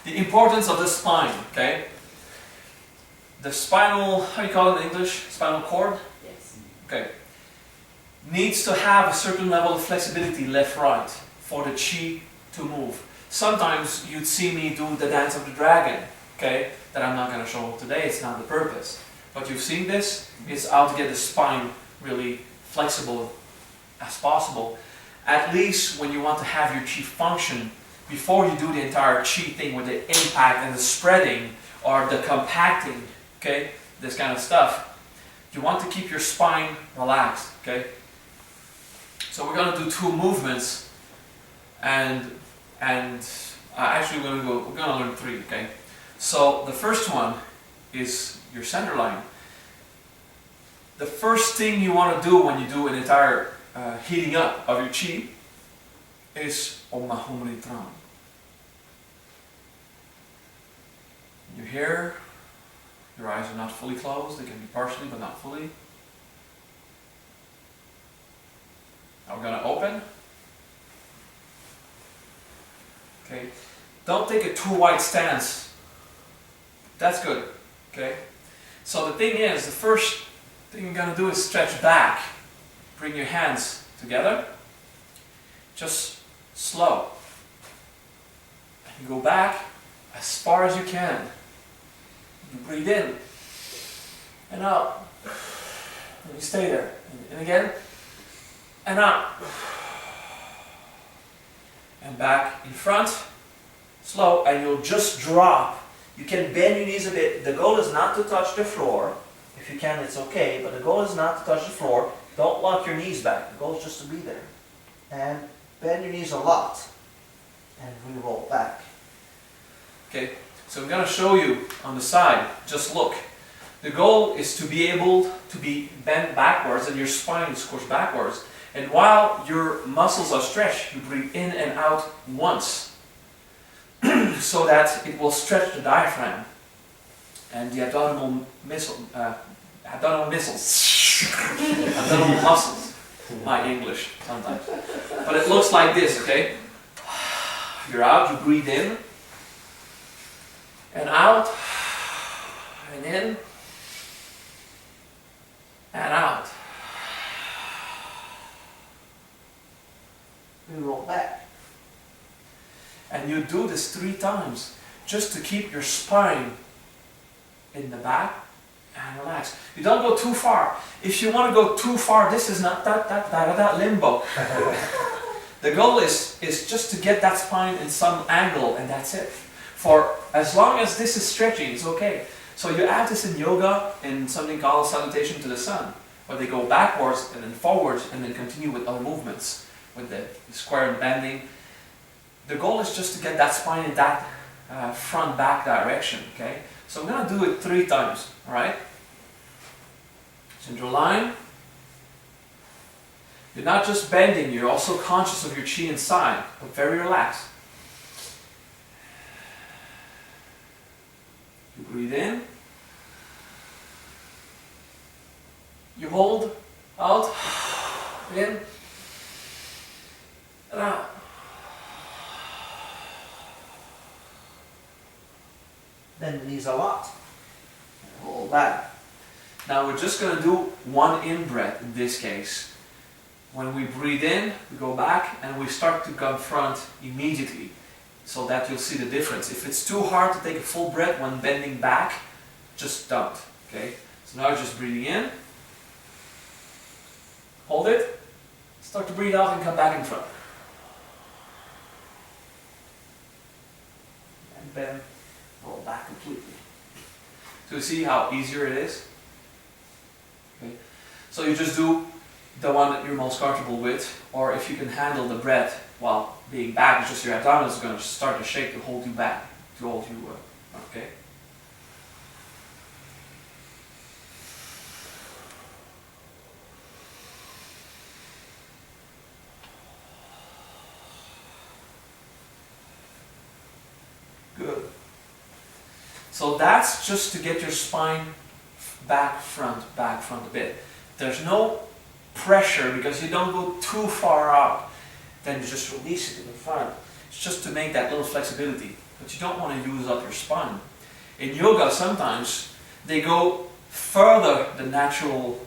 The importance of the spine, okay? The spinal, how do you call it in English? Spinal cord? Yes. Okay. Needs to have a certain level of flexibility left-right for the chi to move. Sometimes you'd see me do the dance of the dragon, okay? That I'm not going to show today, it's not the purpose. But you've seen this, it's how to get the spine really flexible as possible. At least when you want to have your chi function, before you do the entire chi thing with the impact and the spreading or the compacting, okay, this kind of stuff, you want to keep your spine relaxed, okay? So we're going to do 2 movements, and actually we're going to learn 3, okay? So the first one is your center line. The first thing you want to do when you do an entire heating up of your chi is Om Mahum Ritram. You're here, your eyes are not fully closed, they can be partially but not fully. Now we're going to open. Okay, don't take a too wide stance. That's good. Okay, so the thing is, the first thing you're going to do is stretch back. Bring your hands together. Just slow. You go back as far as you can. You breathe in and out. And you stay there. And again. And out. And back in front. Slow. And you'll just drop. You can bend your knees a bit. The goal is not to touch the floor. If you can, it's okay. But the goal is not to touch the floor. Don't lock your knees back. The goal is just to be there. And bend your knees a lot. And re-roll back. Okay, so I'm going to show you on the side. Just look. The goal is to be able to be bent backwards and your spine is squished backwards. And while your muscles are stretched, you breathe in and out once. So that it will stretch the diaphragm. And the abdominal muscles. Abdominal muscles. My English sometimes. But it looks like this, okay? You're out, you breathe in. And out. And in. And out. We roll back. And you do this 3 times just to keep your spine in the back and relax. You don't go too far. If you want to go too far, this is not that limbo. The goal is just to get that spine in some angle, and that's it. For as long as this is stretching, it's okay. So you add this in yoga in something called salutation to the sun, where they go backwards and then forwards and then continue with other movements, with the square and bending. The goal is just to get that spine in that front-back direction, okay? So I'm going to do it 3 times, alright? Central line. You're not just bending, you're also conscious of your chi inside, but very relaxed. You breathe in. You hold, out, in, and out. Bend the knees a lot. And roll back. Now we're just going to do 1 in-breath in this case. When we breathe in, we go back and we start to confront immediately, so that you'll see the difference. If it's too hard to take a full breath when bending back, just don't. Okay? So now just breathing in. Hold it. Start to breathe out and come back in front. And bend. Roll back completely. So you see how easier it is? Okay. So you just do the one that you're most comfortable with, or if you can handle the breath while being back, it's just your abdominals are going to start to shake to hold you back, to hold you okay? Good. So that's just to get your spine back, front a bit. There's no pressure because you don't go too far out. Then you just release it in the front. It's just to make that little flexibility, but you don't want to use up your spine. In yoga, sometimes they go further than natural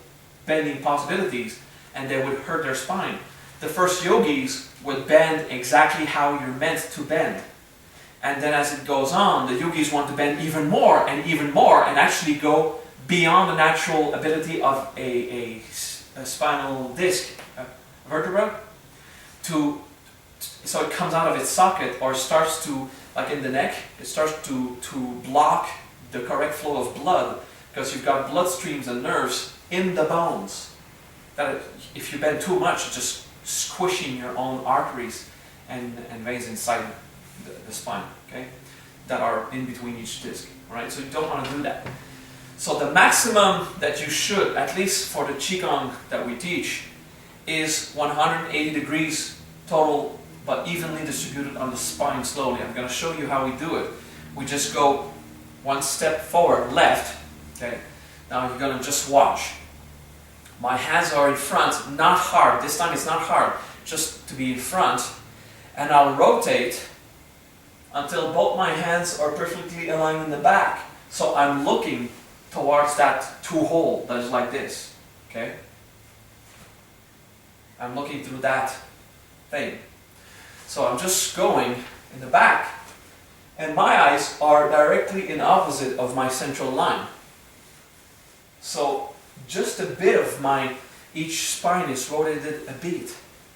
bending possibilities, and they would hurt their spine. The first yogis would bend exactly how you're meant to bend. And then as it goes on, the yogis want to bend even more, and actually go beyond the natural ability of a spinal disc, a vertebra, so it comes out of its socket, or starts to, like in the neck, it starts to block the correct flow of blood, because you've got blood streams and nerves in the bones. That if you bend too much, it's just squishing your own arteries and veins inside the spine, okay, that are in between each disc, right? So you don't want to do that. So the maximum that you should, at least for the qi-gong that we teach, is 180 degrees total, but evenly distributed on the spine slowly. I'm going to show you how we do it. We just go one step forward, left, okay? Now you're going to just watch. My hands are in front, not hard. This time it's not hard, just to be in front. And I'll rotate until both my hands are perfectly aligned in the back. So I'm looking towards that two-hole that is like this, okay? I'm looking through that thing. So I'm just going in the back, and my eyes are directly in opposite of my central line. So just a bit of each spine is rotated a bit.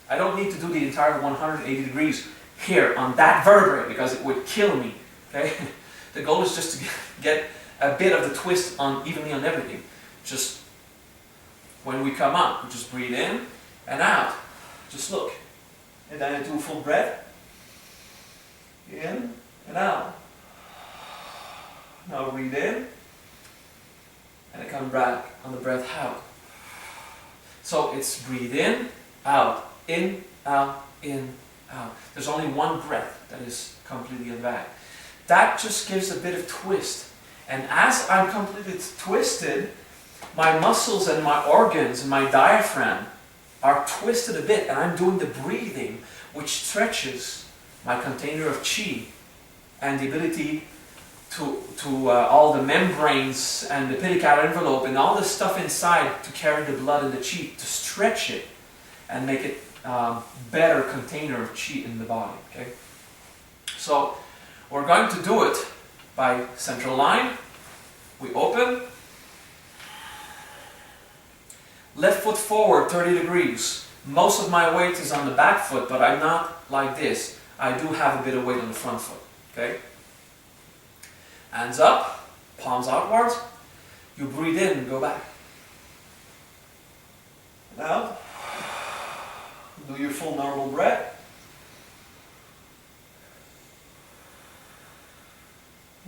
I don't need to do the entire 180 degrees here on that vertebrae, because it would kill me, okay? The goal is just to get a bit of the twist evenly on everything. Just when we come up, we just breathe in and out. Just look. And then I do a full breath. In and out. Now breathe in. And I come back on the breath out. So it's breathe in, out, in, out, in, out. There's only one breath that is completely in back. That just gives a bit of twist. And as I'm completely twisted, my muscles and my organs and my diaphragm are twisted a bit, and I'm doing the breathing, which stretches my container of chi and the ability to all the membranes and the pedicular envelope and all the stuff inside to carry the blood and the chi, to stretch it and make it better container of chi in the body. Okay, so we're going to do it by central line. We open. Left foot forward 30 degrees. Most of my weight is on the back foot, but I'm not like this. I do have a bit of weight on the front foot. Okay? Hands up, palms outwards. You breathe in and go back. And out. Do your full normal breath.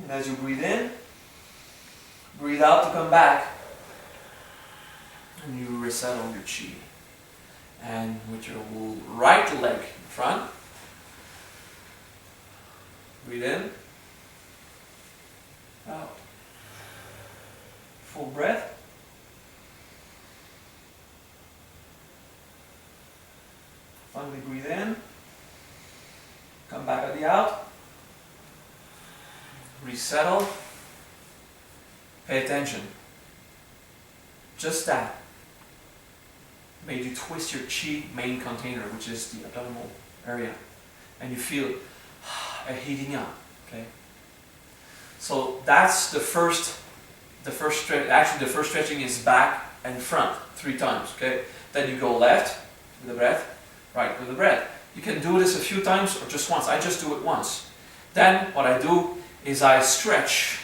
And as you breathe in, breathe out to come back. And you resettle your chi. And with your right leg in front, breathe in, out. Full breath. Finally breathe in, come back at the out, resettle, pay attention. Just that made you twist your chi main container, which is the abdominal area, and you feel a heating up. Okay, so that's the first stretch. Actually, the first stretching is back and front 3 times. Okay, then you go left with the breath, right with the breath. You can do this a few times or just once. I just do it once. Then what I do is I stretch.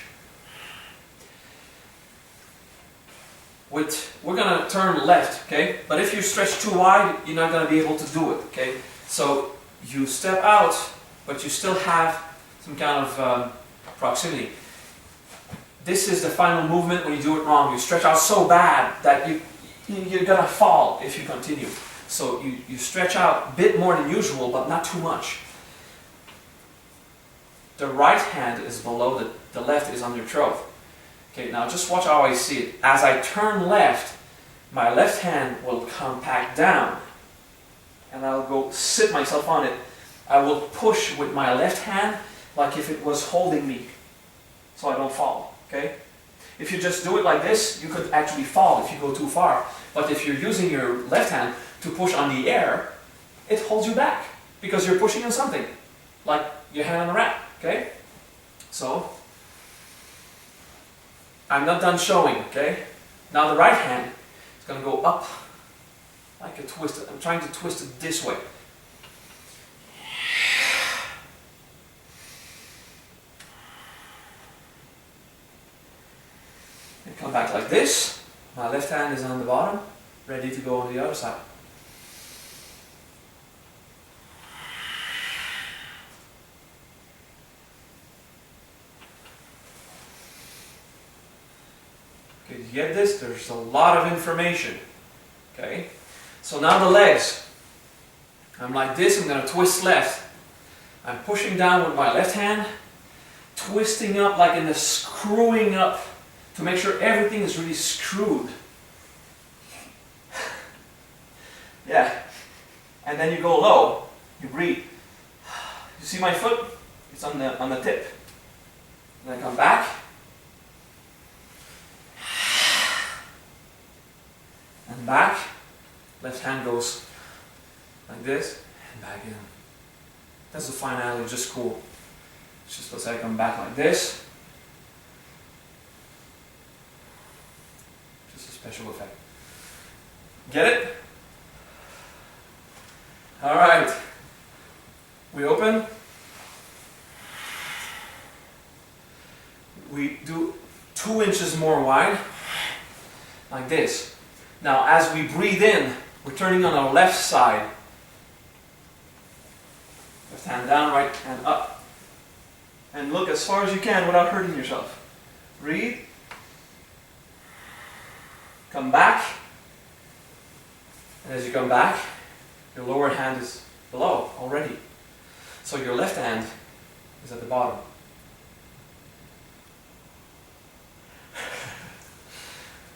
We're going to turn left, okay? But if you stretch too wide, you're not going to be able to do it, okay? So you step out, but you still have some kind of proximity. This is the final movement when you do it wrong. You stretch out so bad that you're going to fall if you continue. So you stretch out a bit more than usual, but not too much. The right hand is below the left is on your throat. Okay, now just watch how I see it. As I turn left, my left hand will come back down, and I'll go sit myself on it, I will push with my left hand like if it was holding me, so I don't fall, okay? If you just do it like this, you could actually fall if you go too far. But if you're using your left hand to push on the air, it holds you back because you're pushing on something, like your hand on a rat, okay? So, I'm not done showing, okay? Now the right hand is going to go up like a twist. I'm trying to twist it this way. And come back like this. My left hand is on the bottom, ready to go on the other side. Okay, you get this? There's a lot of information. Okay? So now the legs. I'm like this, I'm going to twist left. I'm pushing down with my left hand, twisting up like in the screwing up to make sure everything is really screwed. Yeah. And then you go low, you breathe. You see my foot? It's on the tip. And I come back. And back. Left hand goes like this and back in. That's the finale, just cool. It's just let's say I come back like this. Just a special effect. Get it? Alright. We open. We do 2 inches more wide. Like this. Now as we breathe in, we're turning on our left side. Left hand down, right hand up. And look as far as you can without hurting yourself. Breathe. Come back. And as you come back, your lower hand is below already. So your left hand is at the bottom.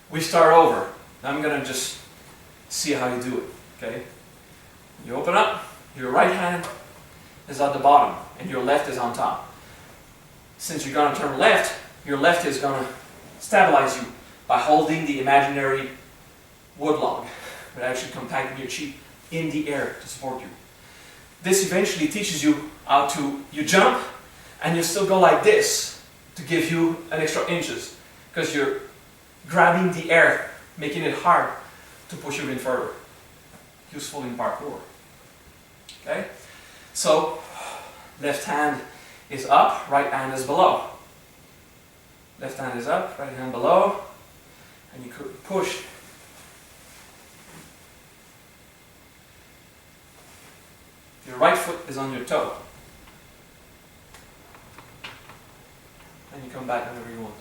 We start over. I'm going to just see how you do it. Okay? You open up, your right hand is at the bottom and your left is on top. Since you're going to turn left, your left is going to stabilize you by holding the imaginary wood log, but actually compacting your chi in the air to support you. This eventually teaches you how to, you jump and you still go like this to give you an extra inches because you're grabbing the air, making it hard to push you in further. Useful in parkour. Okay? So, left hand is up, right hand is below. Left hand is up, right hand below, and you could push. Your right foot is on your toe. And you come back whenever you want.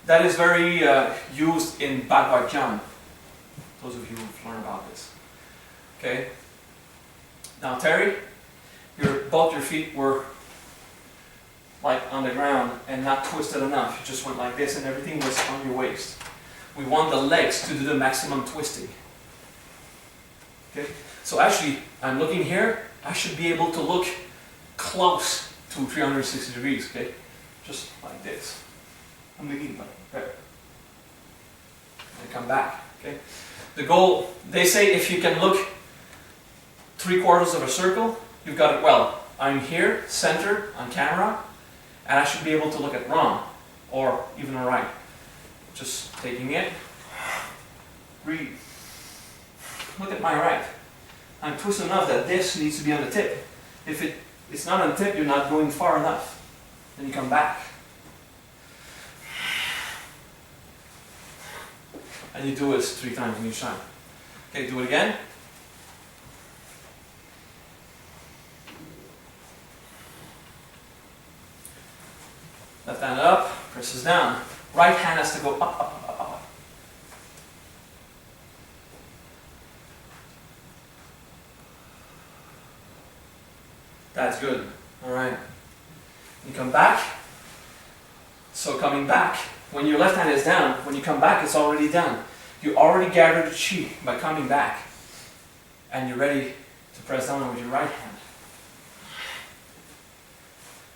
That is very used in backward jump. Those of you who've learned about this. Okay? Now Terry, both your feet were like on the ground and not twisted enough. You just went like this and everything was on your waist. We want the legs to do the maximum twisting. Okay? So actually, I'm looking here, I should be able to look close to 360 degrees, okay? Just like this. I'm looking like there. And come back, okay? The goal, they say if you can look 3/4 of a circle, you've got it well. I'm here, centered, on camera, and I should be able to look at wrong, or even right. Just taking it, breathe. Look at my right. I'm twisted enough that this needs to be on the tip. If it's not on the tip, you're not going far enough. Then you come back. And you do it 3 times in each time. Okay, do it again. Left hand up, presses down. Right hand has to go up, up, up, up, up. That's good. Alright. You come back. So coming back, when your left hand is down, when you come back, it's already done. You already gathered the chi by coming back. and you're ready to press down with your right hand.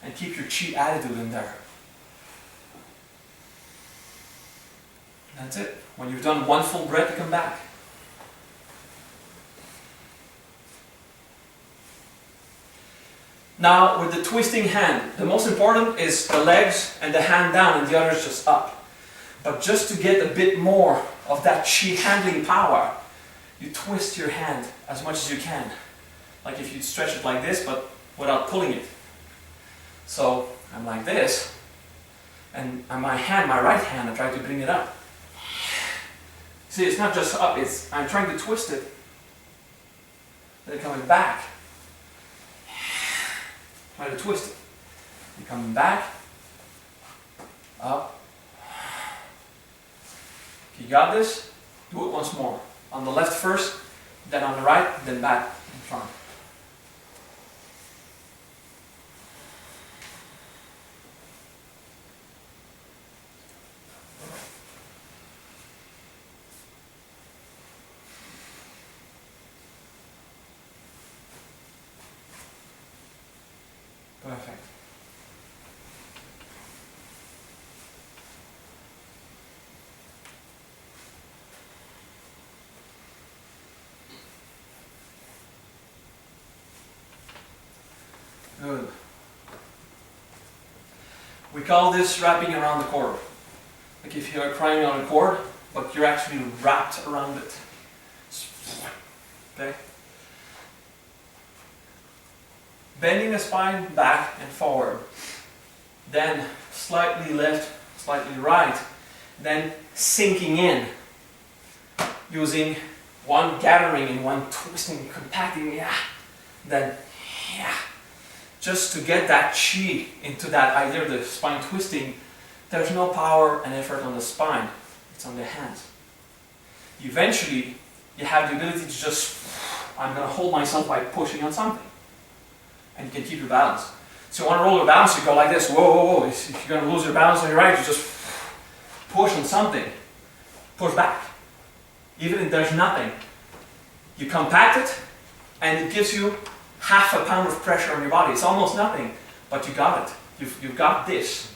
And keep your chi attitude in there. That's it. When you've done one full breath, you come back. Now, with the twisting hand, the most important is the legs and the hand down and the other is just up. But just to get a bit more of that chi handling power, you twist your hand as much as you can. Like if you stretch it like this, but without pulling it. So I'm like this, and on my hand, my right hand, I try to bring it up. See, it's not just up, I'm trying to twist it, then coming back. Try to twist it. You're coming back, up. You got this? Do it once more. On the left first, then on the right, then back in front. Perfect. Good. We call this wrapping around the cord. Like if you're crying on a cord, but you're actually wrapped around it. Okay? Bending the spine back and forward. Then slightly left, slightly right. Then sinking in. Using one gathering and one twisting, compacting, yeah. Then, yeah. Just to get that chi into that idea of the spine twisting, there's no power and effort on the spine. It's on the hands. Eventually, you have the ability to just, I'm going to hold myself by pushing on something. And you can keep your balance. So you want to roll your balance, you go like this, whoa, whoa, whoa. If you're going to lose your balance on your right, you just push on something. Push back. Even if there's nothing. You compact it, and it gives you half a pound of pressure on your body. It's almost nothing, but you got it. You've got this.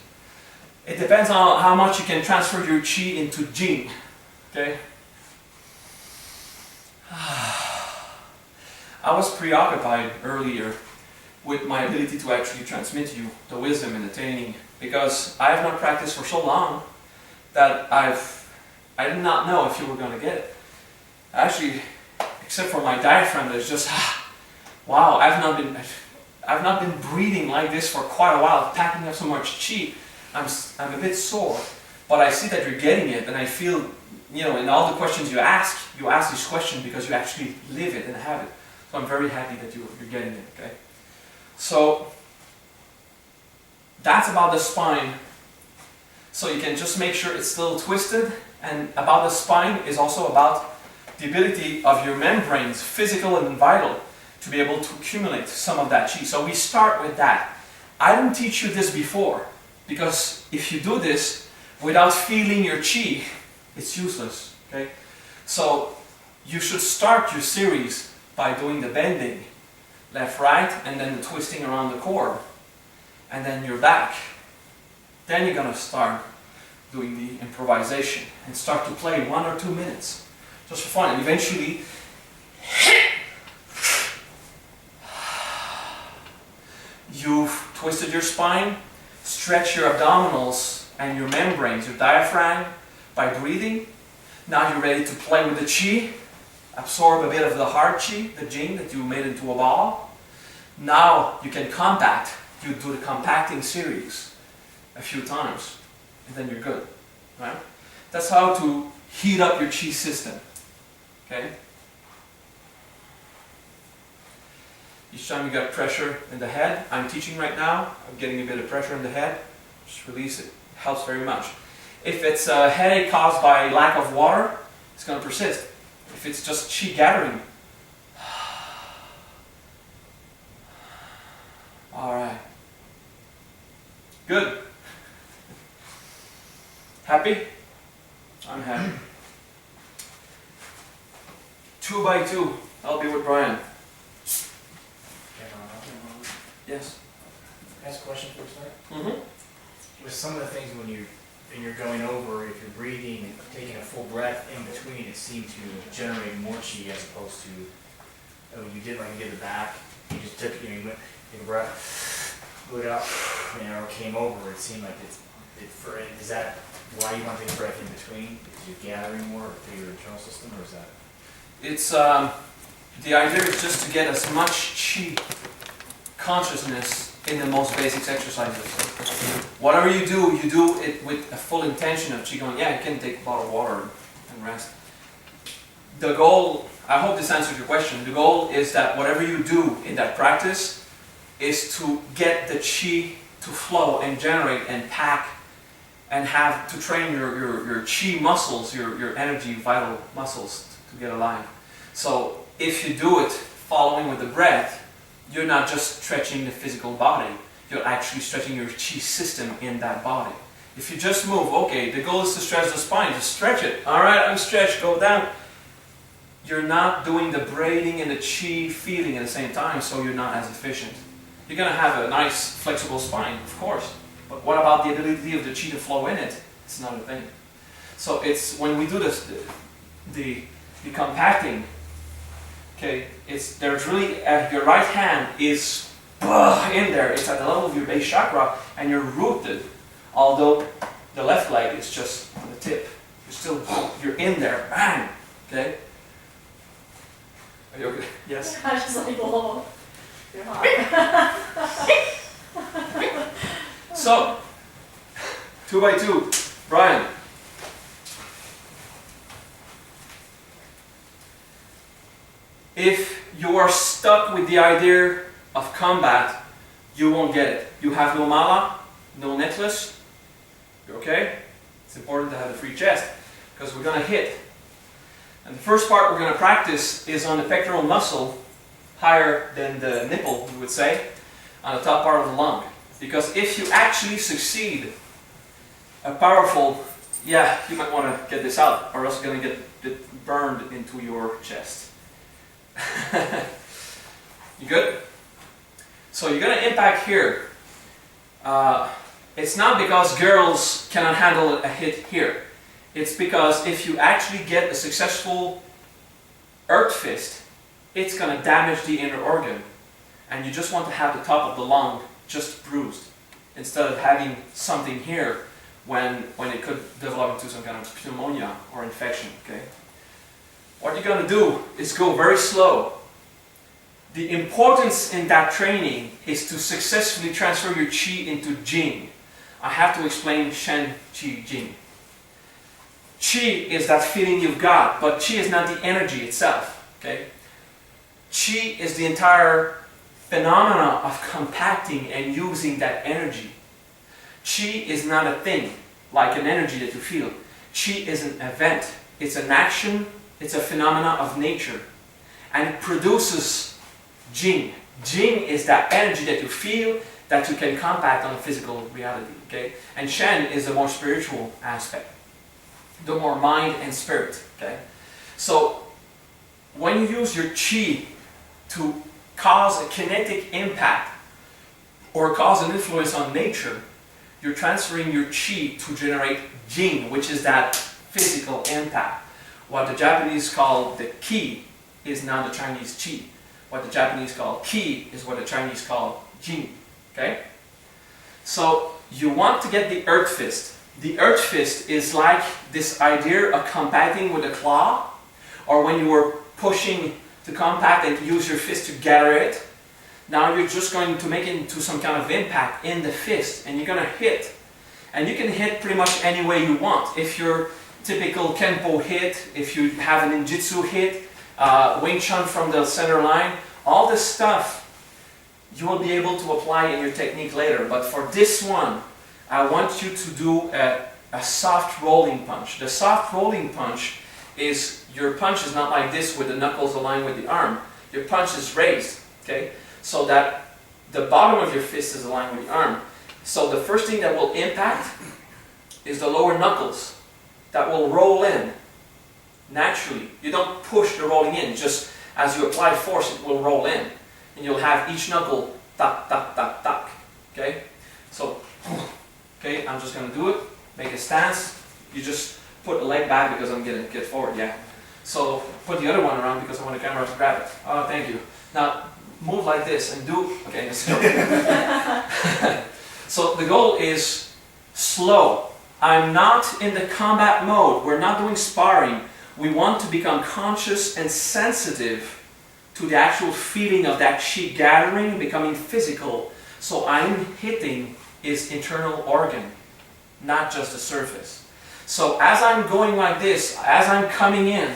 It depends on how much you can transfer your chi into Jing. Okay? I was preoccupied earlier with my ability to actually transmit you the wisdom and the training, because I have not practiced for so long that I did not know if you were going to get it. Actually, except for my diaphragm, there's just wow, I've not been breathing like this for quite a while, packing up so much chi. I'm a bit sore, but I see that you're getting it, and I feel, you know, in all the questions you ask this question because you actually live it and have it. So I'm very happy that you're getting it. Okay. So that's about the spine. So you can just make sure it's still twisted, and about the spine is also about the ability of your membranes, physical and vital, to be able to accumulate some of that chi. So we start with that. I didn't teach you this before, because if you do this without feeling your chi, it's useless. Okay? So you should start your series by doing the bending, left, right, and then the twisting around the cord, and then you're back. Then you're going to start doing the improvisation and start to play 1 or 2 minutes, just for fun, and eventually you've twisted your spine, stretch your abdominals and your membranes, your diaphragm, by breathing. Now you're ready to play with the chi, absorb a bit of the hard chi, the Jing that you made into a ball. Now you can compact. You do the compacting series a few times, and then you're good. Right? That's how to heat up your chi system. Okay? Each time you got pressure in the head, I'm teaching right now, I'm getting a bit of pressure in the head, just release it. It helps very much. If it's a headache caused by lack of water, it's going to persist. If it's just chi gathering, alright. Good. Happy? I'm happy. 2 by 2. I'll be with Brian. Yes. Can I ask a question for a second? Mm-hmm. With some of the things when you're going over, if you're breathing and taking a full breath in between, it seemed to generate more chi as opposed to you did like you did the back. You just took you went take a breath, blew it out, or came over. It seemed like is that why you want to take a breath in between? Because you're gathering more through your internal system, or is that? It's the idea is just to get as much chi consciousness in the most basic exercises. Whatever you do it with a full intention of qi-gong. Yeah, you can take a bottle of water and rest. The goal, I hope this answers your question, the goal is that whatever you do in that practice is to get the chi to flow and generate and pack and have to train your chi muscles, your energy vital muscles to get alive. So if you do it following with the breath, you're not just stretching the physical body, you're actually stretching your chi system in that body. If you just move, okay, the goal is to stretch the spine, just stretch it. Alright, I'm stretched, go down. You're not doing the braiding and the chi feeling at the same time, so you're not as efficient. You're going to have a nice flexible spine, of course, but what about the ability of the chi to flow in it? It's another thing. So it's when we do this, the compacting, okay, there's really, your right hand is in there, it's at the level of your base chakra, and you're rooted, although the left leg is just on the tip. You're in there, bang, okay? Are you okay? Yes? I was just like, whoa, you're hot. So, 2 by 2, Brian. If you are stuck with the idea of combat, you won't get it. You have no mala, no necklace, you're okay? It's important to have a free chest, because we're going to hit. And the first part we're going to practice is on the pectoral muscle, higher than the nipple, you would say, on the top part of the lung. Because if you actually succeed, a powerful, yeah, you might want to get this out, or else you're going to get it burned into your chest. You good? So you're going to impact here. It's not because girls cannot handle a hit here. It's because if you actually get a successful earth fist, it's going to damage the inner organ. And you just want to have the top of the lung just bruised, instead of having something here when it could develop into some kind of pneumonia or infection. Okay? What you're going to do is go very slow. The importance in that training is to successfully transfer your qi into Jing. I have to explain Shen, Qi, Jing. Qi is that feeling you've got, but qi is not the energy itself. Okay? Qi is the entire phenomena of compacting and using that energy. Qi is not a thing, like an energy that you feel. Qi is an event. It's an action. It's a phenomena of nature. And it produces Jing. Jing is that energy that you feel, that you can compact on a physical reality. Okay? And Shen is the more spiritual aspect. The more mind and spirit. Okay? So, when you use your qi to cause a kinetic impact or cause an influence on nature, you're transferring your qi to generate Jing, which is that physical impact. What the Japanese call the ki is now the Chinese qi. What the Japanese call ki is what the Chinese call Jing. Okay? So you want to get the earth fist. The earth fist is like this idea of compacting with a claw, or when you were pushing to compact and use your fist to gather it. Now you're just going to make it into some kind of impact in the fist, and you're going to hit. And you can hit pretty much any way you want. If you're typical Kenpo hit, if you have an ninjutsu hit, Wing Chun from the center line, all this stuff you will be able to apply in your technique later. But for this one, I want you to do a soft rolling punch. The soft rolling punch is, your punch is not like this with the knuckles aligned with the arm. Your punch is raised, okay? So that the bottom of your fist is aligned with the arm. So the first thing that will impact is the lower knuckles. That will roll in naturally. You don't push the rolling in, just as you apply force, it will roll in. And you'll have each knuckle tuck, tuck, tuck, tuck. Okay? So, okay, I'm just going to do it. Make a stance. You just put the leg back because I'm going to get forward, yeah. So, put the other one around because I want the camera to grab it. Oh, thank you. Now, move like this and do, okay, let's go. So, the goal is slow. I'm not in the combat mode. We're not doing sparring. We want to become conscious and sensitive to the actual feeling of that chi gathering, becoming physical. So I'm hitting his internal organ, not just the surface. So as I'm going like this, as I'm coming in,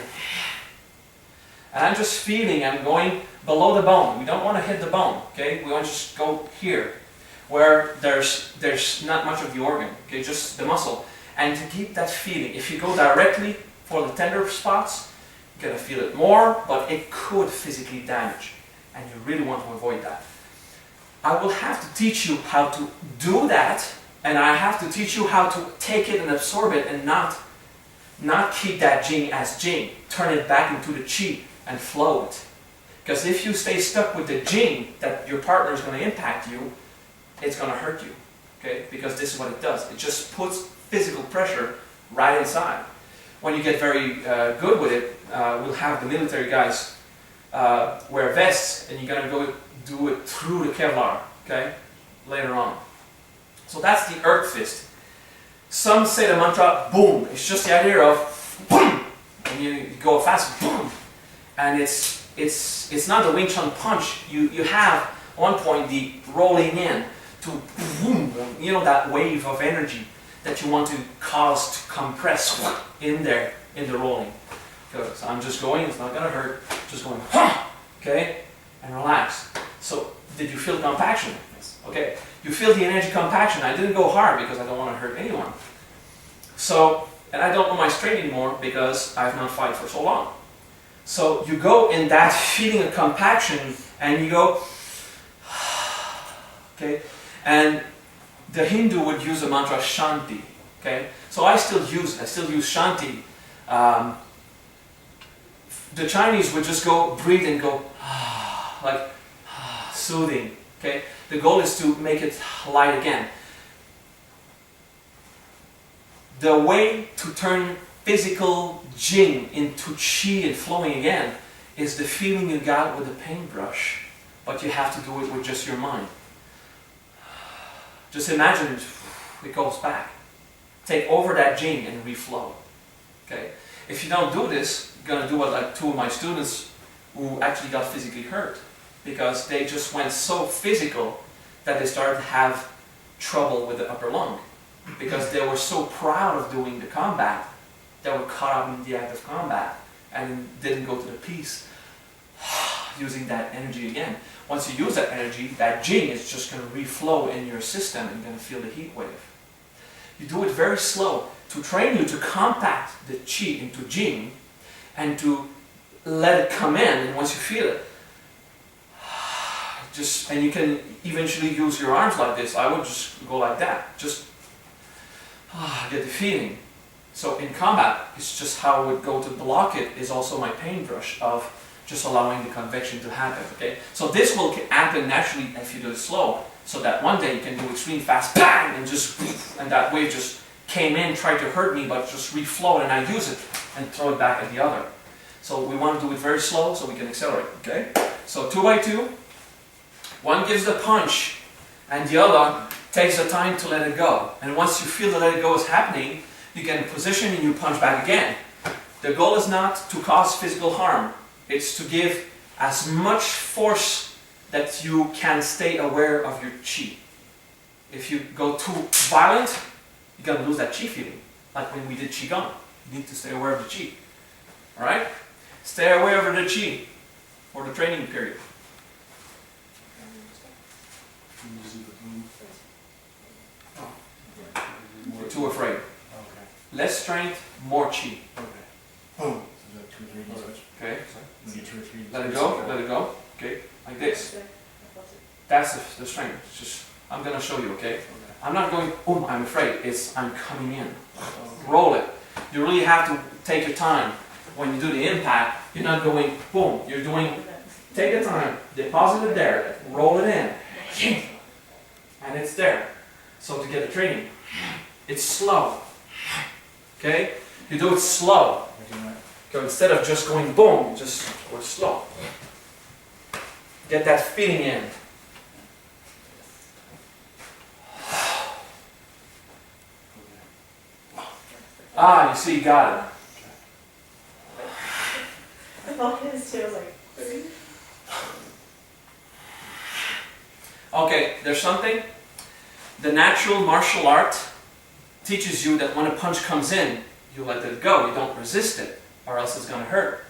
and I'm just feeling, I'm going below the bone. We don't want to hit the bone, okay? We want to just go here, where there's not much of the organ, okay? Just the muscle. And to keep that feeling, if you go directly for the tender spots, you're going to feel it more, but it could physically damage. And you really want to avoid that. I will have to teach you how to do that, and I have to teach you how to take it and absorb it and not keep that Jing as Jing. Turn it back into the Qi and flow it. Because if you stay stuck with the Jing that your partner is going to impact you, it's going to hurt you. Okay? Because this is what it does. It just puts physical pressure right inside. When you get very good with it, we'll have the military guys wear vests, and you're going to go do it through the Kevlar, okay, later on. So that's the earth fist. Some say the mantra, boom. It's just the idea of boom, and you go fast, boom. And it's not the Wing Chun punch. You have, at one point, the rolling in to boom, you know, that wave of energy that you want to cause to compress in there, in the rolling. So I'm just going, it's not going to hurt, just going, okay, and relax. So, did you feel compaction? Yes. Okay, you feel the energy compaction. I didn't go hard because I don't want to hurt anyone. So, and I don't know my strength anymore because I have not fought for so long. So, you go in that feeling of compaction and you go, okay, and the Hindu would use the mantra Shanti, okay? So I still use Shanti. The Chinese would just go breathe and go like soothing, okay? The goal is to make it light again. The way to turn physical Jing into Qi and flowing again is the feeling you got with the paintbrush, but you have to do it with just your mind. Just imagine it goes back. Take over that Jing and reflow. Okay? If you don't do this, you're going to do what like two of my students who actually got physically hurt because they just went so physical that they started to have trouble with the upper lung because they were so proud of doing the combat. They were caught up in the act of combat and didn't go to the peace using that energy again. Once you use that energy, that Jing is just going to reflow in your system and you're going to feel the heat wave. You do it very slow to train you to compact the Qi into Jing and to let it come in, and once you feel it, and you can eventually use your arms like this. I would just go like that, just get the feeling. So in combat, it's just how I would go to block it is also my paintbrush of just allowing the convection to happen, okay? So this will happen naturally if you do it slow, so that one day you can do extreme fast, bang, and just, and that wave just came in, tried to hurt me, but just reflowed, and I use it and throw it back at the other. So we want to do it very slow so we can accelerate, okay? So 2 by 2, one gives the punch, and the other takes the time to let it go. And once you feel the let it go is happening, you get in position and you punch back again. The goal is not to cause physical harm. It's to give as much force that you can stay aware of your Qi. If you go too violent, you're going to lose that Qi feeling. Like when we did qi-gong. You need to stay aware of the Qi. Alright? Stay aware of the Qi for the training period. You're too afraid. Okay. Less strength, more Qi. Okay. Boom. So like 2 or 3 switch. Okay? We do 2 or 3. Let it go, let it go. Okay? Like this. That's the strength. It's just, I'm going to show you, okay? I'm not going, boom, I'm afraid. It's, I'm coming in. Roll it. You really have to take your time when you do the impact You're not going boom. You're doing, take the time, deposit it there, roll it in, and it's there. So to get the training, it's slow. Okay? You do it slow. So instead of just going boom, just go slow. Get that feeling in. Ah, you see, you got it. I thought his too, I was like, Okay, there's something. The natural martial art teaches you that when a punch comes in, you let it go. You don't resist it, or else it's going to hurt.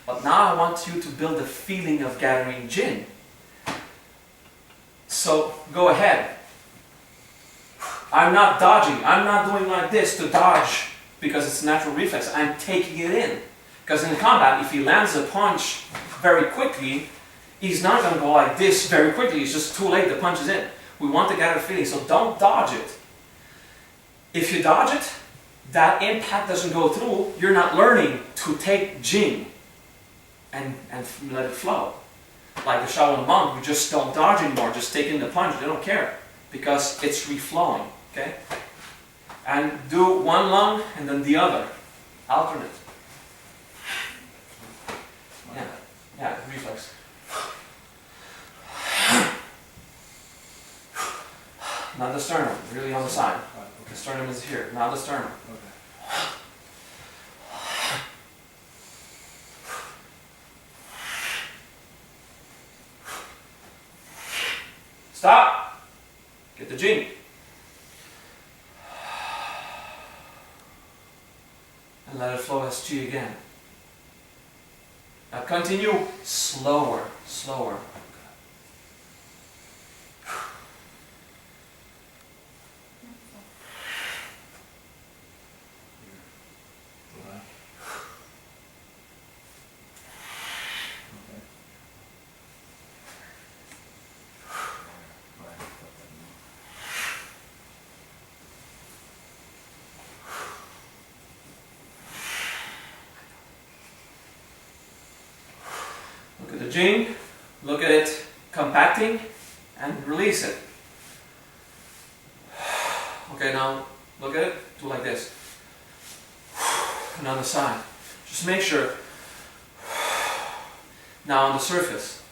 But now I want you to build a feeling of gathering Jing. So go ahead. I'm not dodging. I'm not doing like this to dodge because it's a natural reflex. I'm taking it in. Because in combat, if he lands a punch very quickly, he's not going to go like this very quickly. It's just too late. The punch is in. We want to gather feeling, so don't dodge it. If you dodge it, that impact doesn't go through. You're not learning to take Jing and let it flow. Like the Shaolin monk, we just don't dodge anymore. Just take in the punch. They don't care because it's reflowing. Okay? And do one lung and then the other. Alternate. Yeah, reflex. Not the sternum, really on the side. The sternum is here, not the sternum. Stop. Get the Jing. And let it flow as chi again. Now continue slower, slower. Look at the Jing, look at it compacting, and release it. Okay, now look at it, do like this. And on the side. Just make sure. Now on the surface.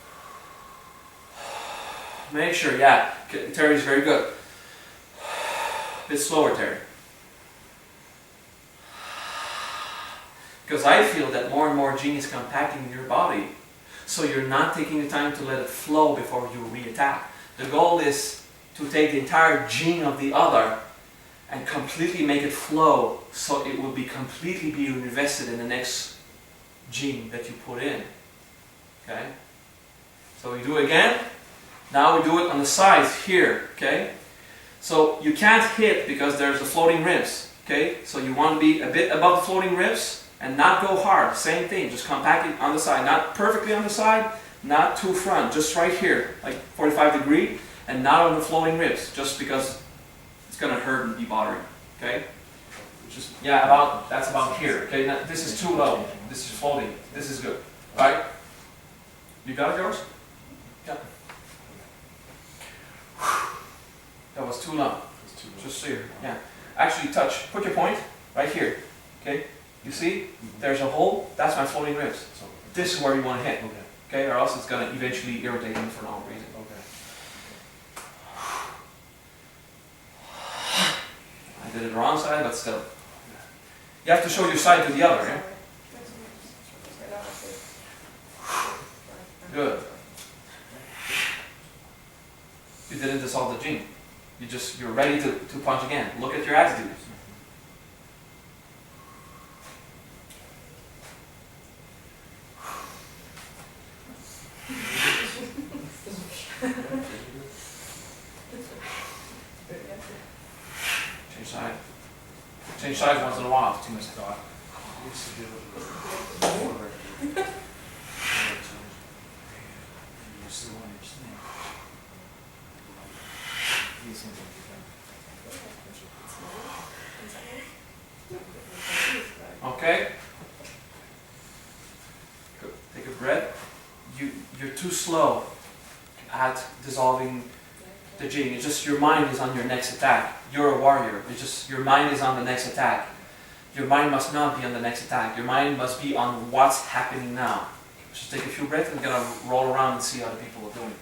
Make sure, yeah, Terry's very good. A bit slower, Terry. Because I feel that more and more Jing is compacting in your body. So you're not taking the time to let it flow before you re-attack. The goal is to take the entire Jing of the other and completely make it flow so it will be completely be invested in the next Jing that you put in. Okay? So we do it again. Now we do it on the sides here. Okay? So you can't hit because there's the floating ribs. Okay? So you want to be a bit above the floating ribs. And not go hard, same thing, just compact it on the side, not perfectly on the side, not too front, just right here, like 45 degree, and not on the floating ribs, just because it's going to hurt and be bothering, okay? Just, yeah, that's about here, okay? Now, this is too low, this is floating, this is good, right? You got it, yours? Yeah. That was too low, just here, yeah. Actually touch, put your point right here, okay? You see, there's a hole, that's my floating ribs. So this is where you want to hit, okay? Or else it's going to eventually irritate them for no reason. I did it the wrong side, but still. You have to show your side to the other, yeah? Good. You didn't dissolve the Jing. You're ready to punch again. Look at your attitude. Change sides once in a while, too much thought. Okay. you're too slow at dissolving the Jing. It's just your mind is on your next attack. You're a warrior. It's just your mind is on the next attack. Your mind must not be on the next attack. Your mind must be on what's happening now. Just take a few breaths and gonna roll around and see how the people are doing.